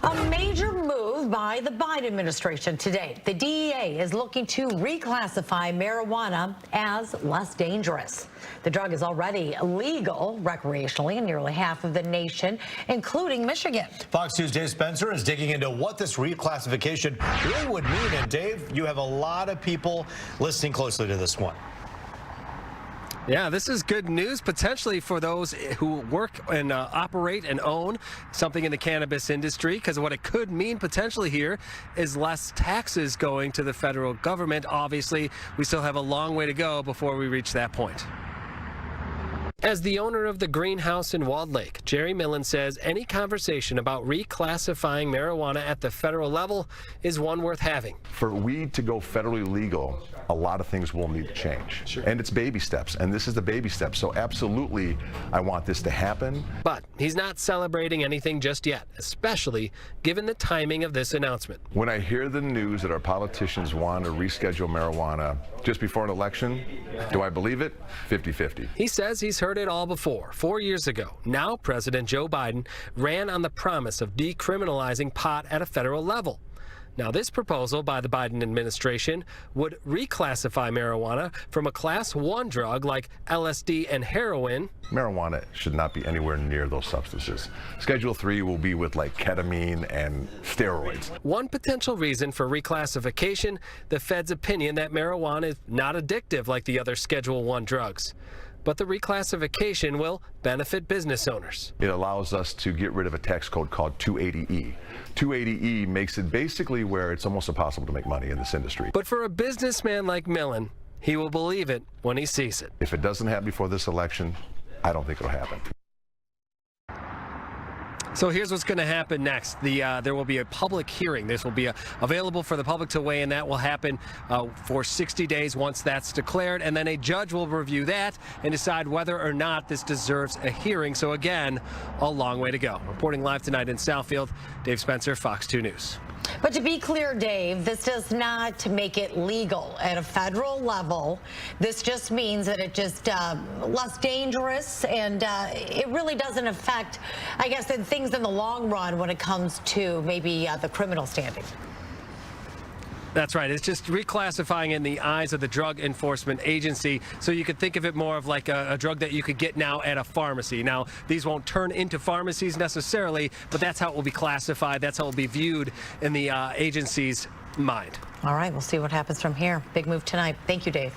A major move by the Biden administration today. The DEA is looking to reclassify marijuana as less dangerous. The drug is already legal recreationally in nearly half of the nation, including Michigan. Fox 2's Dave Spencer is digging into what this reclassification really would mean. And Dave, you have a lot of people listening closely to this one. Yeah, this is good news potentially for those who work and operate and own something in the cannabis industry, because what it could mean potentially here is less taxes going to the federal government. Obviously, we still have a long way to go before we reach that point. As the owner of the greenhouse in Walled Lake, Jerry Millen says any conversation about reclassifying marijuana at the federal level is one worth having. For weed to go federally legal, a lot of things will need to change. Sure. And it's baby steps, and this is the baby step. So absolutely, I want this to happen. But he's not celebrating anything just yet, especially given the timing of this announcement. When I hear the news that our politicians want to reschedule marijuana just before an election, do I believe it? 50-50. He says he's heard it all before. 4 years ago, now President Joe Biden ran on the promise of decriminalizing pot at a federal level. Now, this proposal by the Biden administration would reclassify marijuana from a Class 1 drug like LSD and heroin. Marijuana should not be anywhere near those substances. Schedule 3 will be with like ketamine and steroids. One potential reason for reclassification, the Fed's opinion that marijuana is not addictive like the other Schedule 1 drugs. But the reclassification will benefit business owners. It allows us to get rid of a tax code called 280E. 280E makes it basically where it's almost impossible to make money in this industry. But for a businessman like Millen, he will believe it when he sees it. If it doesn't happen before this election, I don't think it'll happen. So here's what's going to happen next. There will be a public hearing. This will be available for the public to weigh in. That will happen for 60 days once that's declared. And then a judge will review that and decide whether or not this deserves a hearing. So again, a long way to go. Reporting live tonight in Southfield, Dave Spencer, Fox 2 News. But to be clear, Dave, this does not make it legal at a federal level. This just means that it's just less dangerous, and it really doesn't affect, I guess, things in the long run when it comes to maybe the criminal standing. That's right. It's just reclassifying in the eyes of the Drug Enforcement Agency. So you could think of it more of like a drug that you could get now at a pharmacy. Now, these won't turn into pharmacies necessarily, but that's how it will be classified. That's how it will be viewed in the agency's mind. All right, we'll see what happens from here. Big move tonight. Thank you, Dave.